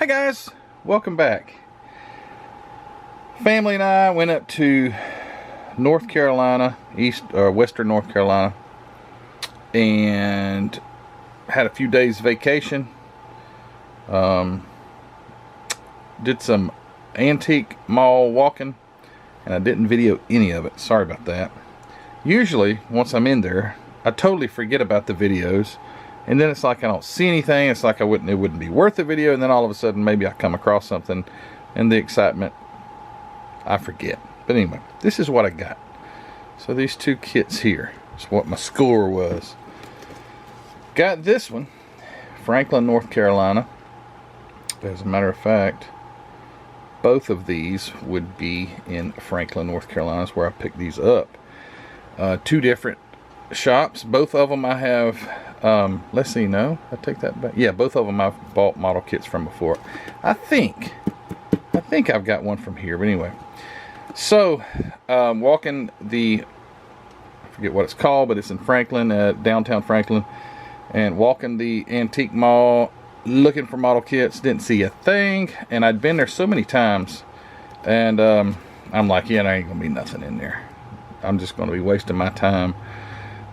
Hi guys, welcome back. Family and I went up to North Carolina, western North Carolina, and had a few days vacation. Did some antique mall walking, and I didn't video any of it. Sorry about that. Usually, once I'm in there, I totally forget about the videos. And then it's like I don't see anything. It's like it wouldn't be worth the video. And then all of a sudden, maybe I come across something, and the excitement, I forget. But anyway, this is what I got. So these two kits here is what my score was. Got this one, Franklin, North Carolina. As a matter of fact, both of these would be in Franklin, North Carolina. Is where I picked these up. Two different shops. Both of them I have. Let's see, no, I take that back. Yeah, both of them I've bought model kits from before. I think I've got one from here, but anyway. So, walking I forget what it's called, but it's in Franklin, downtown Franklin, and walking the antique mall, looking for model kits, didn't see a thing, and I'd been there so many times, and I'm like, yeah, there ain't gonna be nothing in there. I'm just gonna be wasting my time.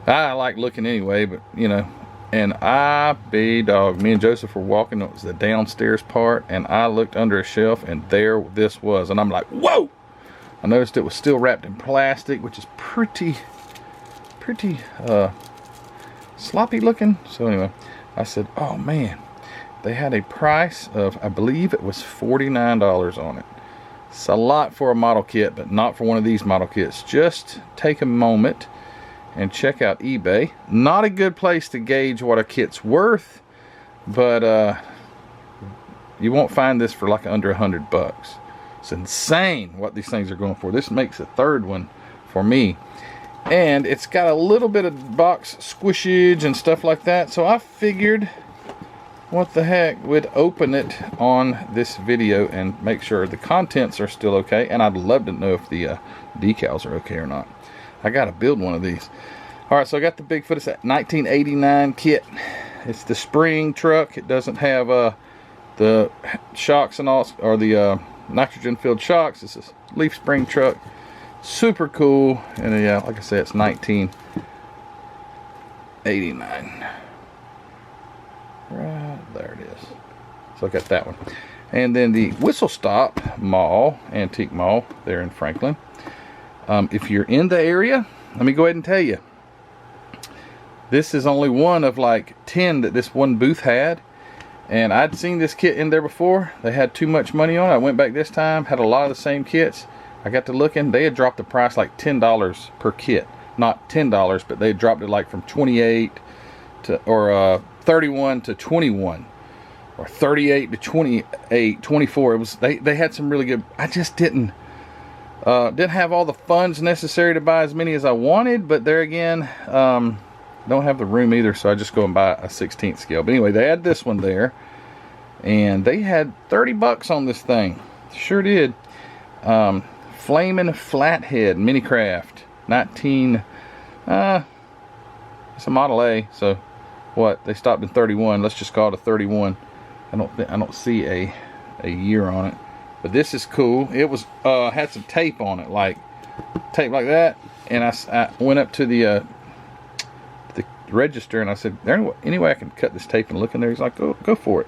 I like looking anyway, but you know, and me and Joseph were walking. It was the downstairs part, and I looked under a shelf, and there this was, and I'm like, whoa! I noticed it was still wrapped in plastic, which is pretty sloppy looking. So anyway, I said, oh man, they had a price of, I believe it was $49 on it. It's a lot for a model kit, but not for one of these model kits. Just take a moment and check out eBay. Not a good place to gauge what a kit's worth, but you won't find this for like under $100. It's insane what these things are going for. This makes a third one for me, and it's got a little bit of box squishage and stuff like that, so I figured what the heck, we'd open it on this video and make sure the contents are still okay, and I'd love to know if the decals are okay or not. I gotta build one of these. Alright, so I got the Bigfoot. It's that 1989 kit. It's the spring truck. It doesn't have the shocks and all, or the nitrogen filled shocks. It's a leaf spring truck. Super cool. And yeah, like I said, it's 1989. Right there it is. So I got that one. And then the Whistle Stop Mall, antique mall, there in Franklin. If you're in the area, let me go ahead and tell you, this is only one of like 10 that this one booth had, and I'd seen this kit in there before. They had too much money on it. I went back this time, had a lot of the same kits. I got to looking, they had dropped the price like $10 per kit. Not $10, but they had dropped it like from 28 to, or 31 to 21, or 38 to 28, 24. It was, they had some really good. I just didn't have all the funds necessary to buy as many as I wanted, but there again, don't have the room either, so I just go and buy a 16th scale. But anyway, they had this one there, and they had $30 on this thing. Sure did. Flamin' Flathead Minicraft, 19. It's a Model A, so what? They stopped in 31. Let's just call it a 31. I don't see a year on it. But this is cool. It was had some tape on it, like tape like that. And I went up to the register, and I said, "There any way I can cut this tape and look in there?" He's like, "Go for it."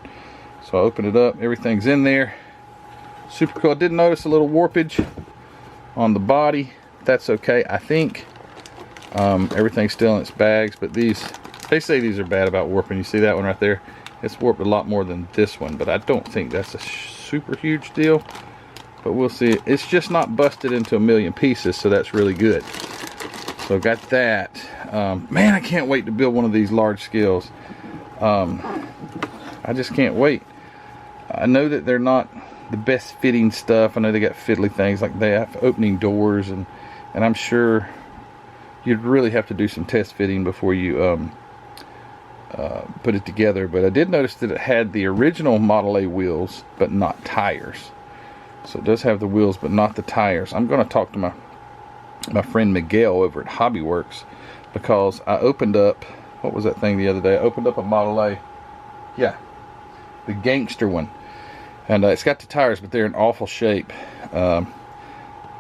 So I opened it up. Everything's in there. Super cool. I did notice a little warpage on the body. That's okay. I think everything's still in its bags. But these, they say these are bad about warping. You see that one right there? It's warped a lot more than this one, but I don't think that's a super huge deal, but we'll see. It's just not busted into a million pieces, so that's really good. So got that. Man, I can't wait to build one of these large scales. I just can't wait. I know that they're not the best fitting stuff. I know they got fiddly things like they have opening doors, and I'm sure you'd really have to do some test fitting before you put it together. But I did notice that it had the original Model A wheels, but not tires. So it does have the wheels, but not the tires. I'm going to talk to my friend Miguel over at Hobbyworks, because I opened up, what was that thing the other day? I opened up a Model A. Yeah, the gangster one. And it's got the tires, but they're in awful shape.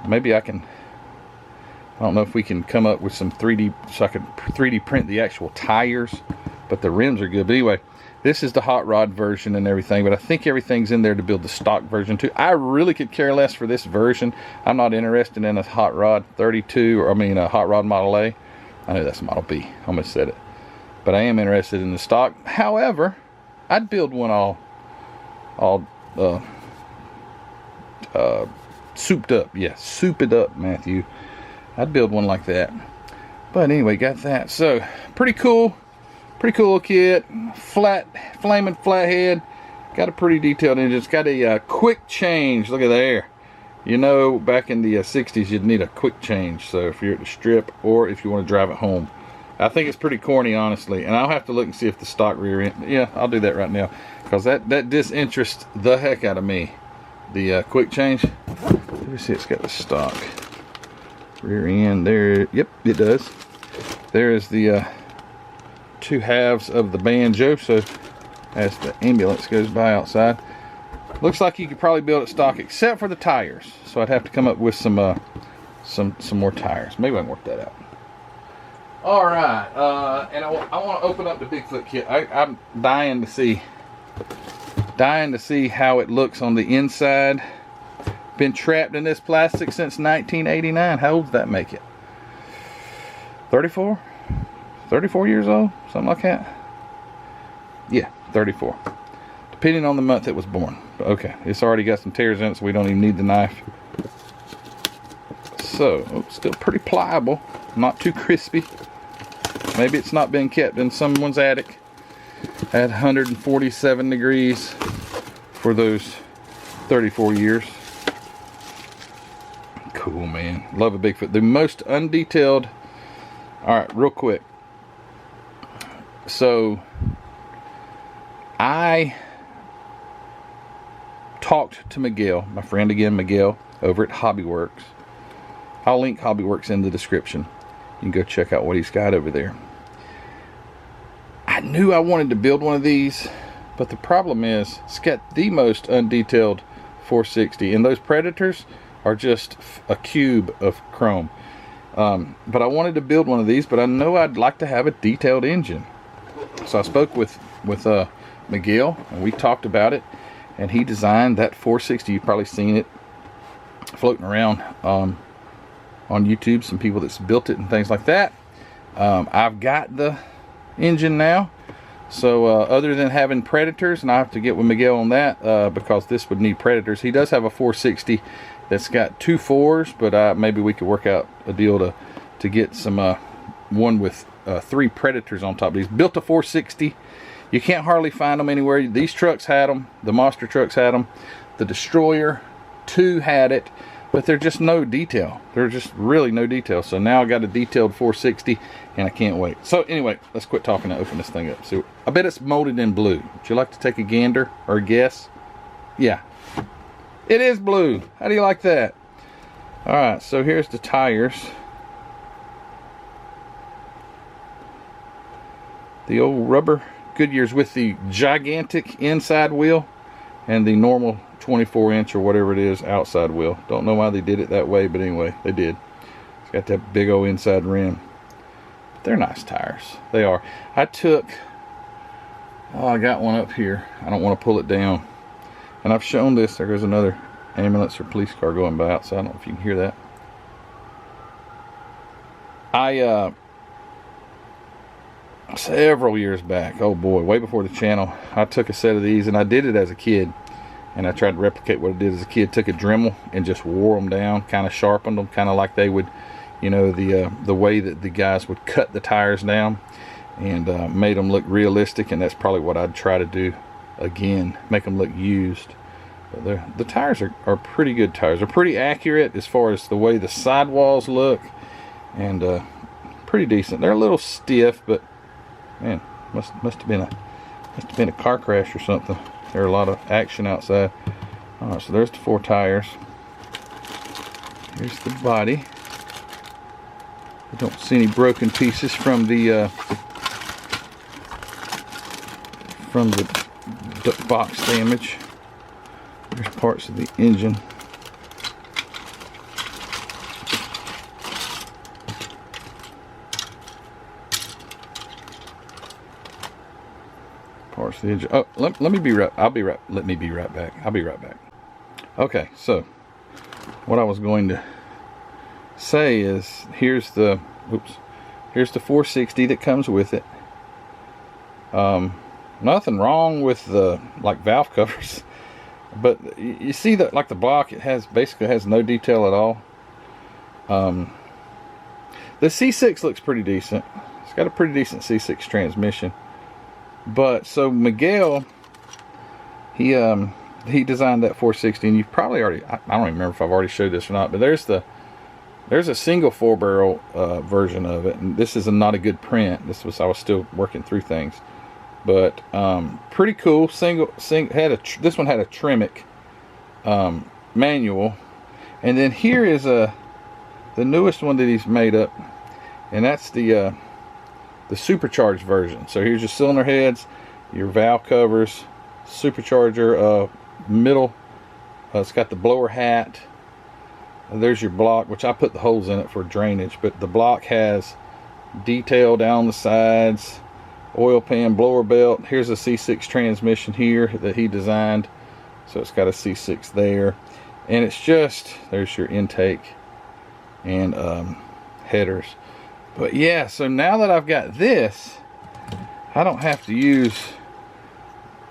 Maybe I don't know if we can come up with some 3D, so I can 3D print the actual tires, but the rims are good. But anyway, this is the hot rod version and everything, but I think everything's in there to build the stock version too. I really could care less for this version. I'm not interested in a hot rod 32, or I mean a hot rod Model A. I know that's Model B, I almost said it. But I am interested in the stock. However, I'd build one all souped up. Yeah, soup it up, Matthew. I'd build one like that. But anyway, got that. So, pretty cool little kit. Flaming flathead. Got a pretty detailed engine. It's got a quick change. Look at there. You know, back in the 60s, you'd need a quick change. So if you're at the strip, or if you want to drive it home. I think it's pretty corny, honestly. And I'll have to look and see if the stock rear end. Yeah, I'll do that right now, because that disinterests the heck out of me. The quick change. Let me see, it's got the stock rear end there. Yep, it does. There is the two halves of the banjo. So as the ambulance goes by outside, looks like you could probably build it stock except for the tires. So I'd have to come up with some more tires. Maybe I can work that out. All right, and I want to open up the Bigfoot kit. I'm dying to see how it looks on the inside. Been trapped in this plastic since 1989. How old does that make it? 34? 34 years old? Something like that? Yeah, 34. Depending on the month it was born. Okay, it's already got some tears in it, so we don't even need the knife. So, still pretty pliable. Not too crispy. Maybe it's not been kept in someone's attic at 147 degrees for those 34 years. Cool, man. Love a Bigfoot. The most undetailed. Alright, real quick. So, I talked to Miguel, my friend again, Miguel, over at Hobbyworks. I'll link Hobbyworks in the description. You can go check out what he's got over there. I knew I wanted to build one of these, but the problem is it's got the most undetailed 460, and those Predators are just a cube of chrome. But I wanted to build one of these, but I know I'd like to have a detailed engine. So I spoke with Miguel, and we talked about it, and he designed that 460. You've probably seen it floating around on YouTube, some people that's built it and things like that. I've got the engine now, so other than having Predators, and I have to get with Miguel on that because this would need Predators. He does have a 460 that's got 2 4s, but maybe we could work out a deal to get some one with 3 Predators on top. He's built a 460. You can't hardly find them anywhere. These trucks had them, the monster trucks had them, the Destroyer 2 had it, but there's just no detail. There's just really no detail. So now I got a detailed 460, and I can't wait. So anyway, let's quit talking and open this thing up. So I bet it's molded in blue. Would you like to take a gander or a guess? Yeah, it is blue. How do you like that? All right, so here's the tires. The old rubber Goodyear's with the gigantic inside wheel and the normal 24-inch or whatever it is outside wheel. Don't know why they did it that way, but anyway, they did. It's got that big old inside rim. But they're nice tires. They are. I got one up here. I don't want to pull it down. And I've shown this. There goes another ambulance or police car going by outside. I don't know if you can hear that. Several years back, oh boy, way before the channel, I took a set of these, and I did it as a kid, and I tried to replicate what I did as a kid. Took a Dremel and just wore them down, kind of sharpened them, kind of like they would, you know, the way that the guys would cut the tires down, and made them look realistic. And that's probably what I'd try to do again, make them look used. But the tires are pretty good tires. They're pretty accurate as far as the way the sidewalls look, and pretty decent. They're a little stiff, but man, must have been a car crash or something. There's a lot of action outside. All right, so there's the 4 tires. Here's the body. I don't see any broken pieces from the box damage. There's parts of the engine. Parts of the engine. Oh, let me be right. Let me be right back. I'll be right back. Okay, so what I was going to say is here's the 460 that comes with it. Nothing wrong with the valve covers, but you see that the block, it basically has no detail at all. The C6 looks pretty decent. It's got a pretty decent C6 transmission. But so Miguel, he designed that 460, and you've probably already, I don't even remember if I've already showed this or not, but there's a single 4-barrel version of it, and this is not a good print. I was still working through things, but pretty cool. This one had a Tremec manual, and then here is the newest one that he's made up, and that's the supercharged version. So here's your cylinder heads, your valve covers, supercharger middle. It's got the blower hat. There's your block, which I put the holes in it for drainage, but the block has detail down the sides, oil pan, blower belt. Here's a C6 transmission here that he designed, so it's got a C6 there, and it's just, there's your intake and headers. But yeah, so now that I've got this, I don't have to use,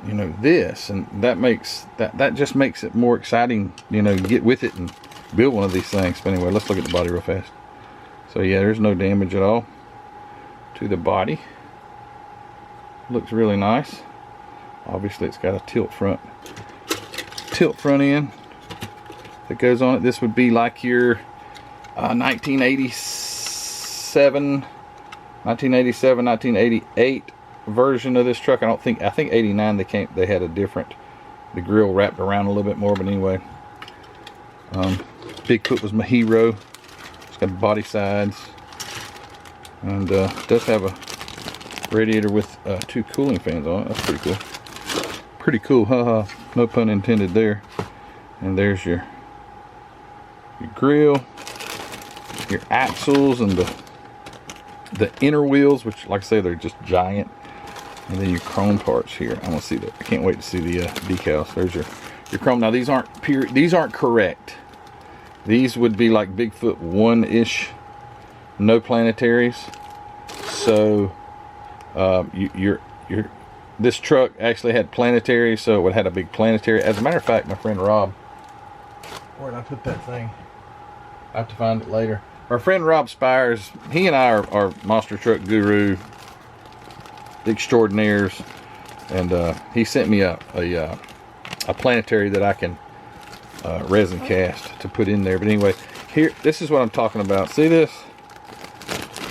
this, and that just makes it more exciting, get with it and build one of these things. But anyway, let's look at the body real fast. So yeah, there's no damage at all to the body. Looks really nice. Obviously it's got a tilt front end that goes on it. This would be like your 1988 version of this truck. I think 89 they had a different, the grill wrapped around a little bit more, but anyway. Bigfoot was my hero. It's got body sides, and does have a radiator with 2 cooling fans on it. That's pretty cool. Pretty cool, haha. No pun intended there. And there's your grill, your axles, and the inner wheels, which, like I say, they're just giant. And then your chrome parts here. I want to see that. I can't wait to see the decals. There's your chrome. Now these aren't pure. These aren't correct. These would be like Bigfoot 1-ish, no planetaries. So this truck actually had planetary, so it would have had a big planetary. As a matter of fact, my friend Rob, where did I put that thing? I have to find it later. Our friend Rob Spires, he and I are monster truck guru extraordinaires, and he sent me a planetary that I can resin cast to put in there. But anyway, here, this is what I'm talking about. See this?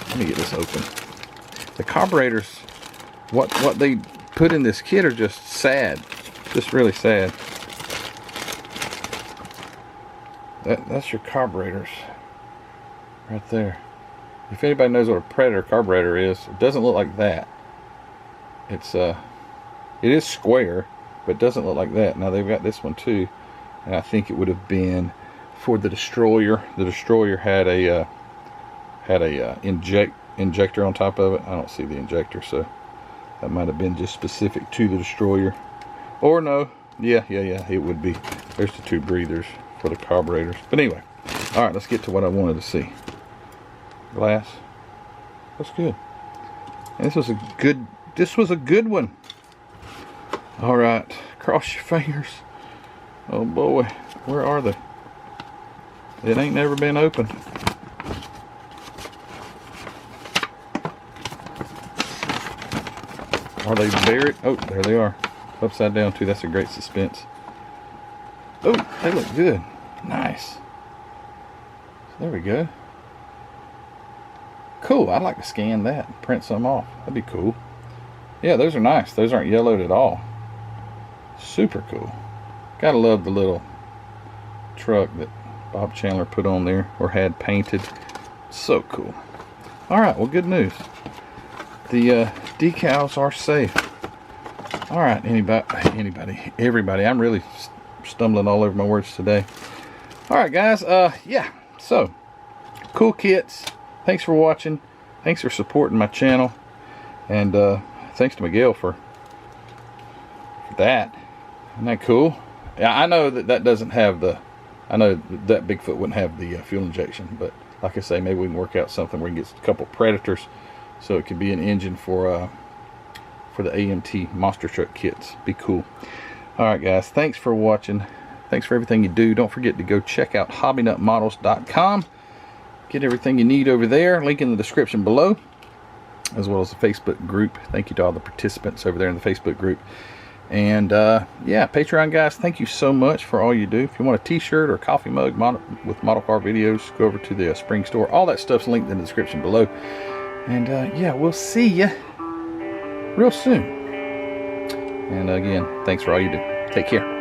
Let me get this open. The carburetors, what they put in this kit are just sad, just really sad. That's your carburetors right there. If anybody knows what a Predator carburetor is, it doesn't look like that. It is square, but it doesn't look like that. Now they've got this one too, and I think it would have been for the Destroyer. The Destroyer had a injector on top of it. I don't see the injector, so that might have been just specific to the Destroyer. Or no, yeah, it would be. There's the 2 breathers for the carburetors. But anyway, all right, let's get to what I wanted to see. Glass. That's good. And this was a good one. All right, cross your fingers. Oh boy, where are they? It ain't never been opened. Are they buried? Oh, there they are. Upside down too. That's a great suspense. Oh, they look good. Nice. There we go. Cool. I'd like to scan that and print some off. That'd be cool. Yeah, those are nice. Those aren't yellowed at all. Super cool. Gotta love the little truck that Bob Chandler put on there, or had painted. So cool. Alright, well, good news. The everybody, I'm really stumbling all over my words today. All right, guys. Yeah. So, cool kits. Thanks for watching. Thanks for supporting my channel. And thanks to Miguel for that. Isn't that cool? Yeah, I know that doesn't have the... I know that Bigfoot wouldn't have the fuel injection, but like I say, maybe we can work out something where we can get a couple Predators, so it could be an engine for the AMT monster truck kits. Be cool. All right, guys. Thanks for watching. Thanks for everything you do. Don't forget to go check out hobbynutmodels.com. Get everything you need over there. Link in the description below, as well as the Facebook group. Thank you to all the participants over there in the Facebook group. And yeah, Patreon guys, thank you so much for all you do. If you want a t-shirt or a coffee mug with model car videos, go over to the spring store. All that stuff's linked in the description below. And yeah, we'll see you real soon. And again, thanks for all you do. Take care.